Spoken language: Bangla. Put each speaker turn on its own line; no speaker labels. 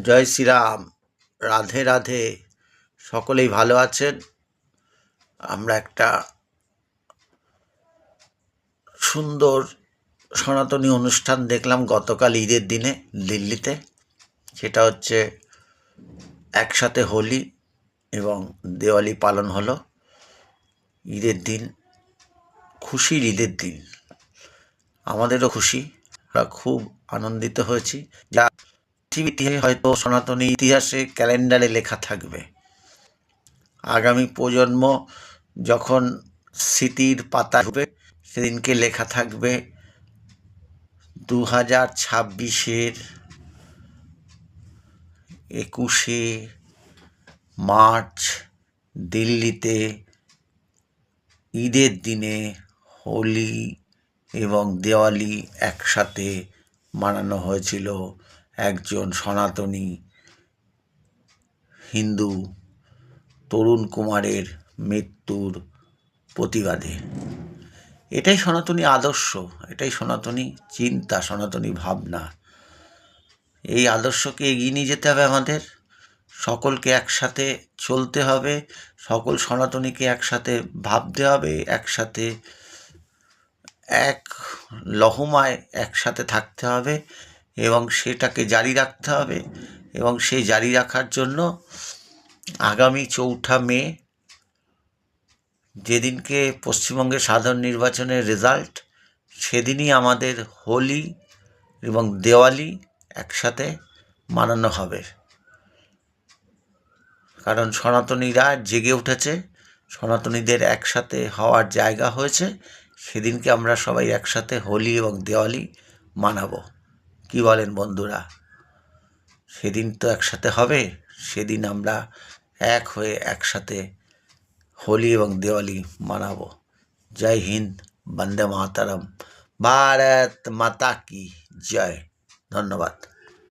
জয় শ্রীরাম। রাধে রাধে। সকলেই ভালো আছেন? আমরা একটা সুন্দর সনাতনী অনুষ্ঠান দেখলাম গতকাল ঈদের দিনে দিল্লিতে। সেটা হচ্ছে একসাথে হোলি এবং দেওয়ালি পালন হলো। ঈদের দিন, খুশির ঈদের দিন, আমাদেরও খুশি। আমরা খুব আনন্দিত হয়েছি। যা পৃথিবীতে হয়তো সনাতনী ইতিহাসে ক্যালেন্ডারে লেখা থাকবে। আগামী প্রজন্ম যখন স্মৃতির পাতা হবে, সেদিনকে লেখা থাকবে 2026-এর 21শে মার্চ দিল্লিতে ঈদের দিনে হোলি এবং দেওয়ালি একসাথে মানানো হয়েছিল একজন সনাতনী হিন্দু তরুণ কুমারের মৃত্যুর প্রতিবাদে। এটাই সনাতনী আদর্শ, এটাই সনাতনী চিন্তা, সনাতনী ভাবনা। এই আদর্শকে এগিয়ে নিয়ে যেতে হবে আমাদের। সকলকে একসাথে চলতে হবে, সকল সনাতনীকে একসাথে ভাবতে হবে, একসাথে এক লহমায় একসাথে থাকতে হবে এবং সেটাকে জারি রাখতে হবে। এবং সেই জারি রাখার জন্য আগামী 4 মে, যেদিনকে পশ্চিমবঙ্গের সাধারণ নির্বাচনের রেজাল্ট, সেদিনই আমাদের হোলি এবং দেওয়ালি একসাথে মানানো হবে। কারণ সনাতনীরা জেগে উঠেছে, সনাতনীদের একসাথে হওয়ার জায়গা হয়েছে। সেদিনকে আমরা সবাই একসাথে হোলি এবং দেওয়ালি মানাবো। কি বলেন বন্ধুরা? সেদিন তো একসাথে হবে, সেদিন আমরা এক হয়ে একসাথে হোলি এবং দেওয়ালি মানাবো। জয় হিন্দ, বন্দে মাতরম, ভারত মাতা কি জয়। ধন্যবাদ।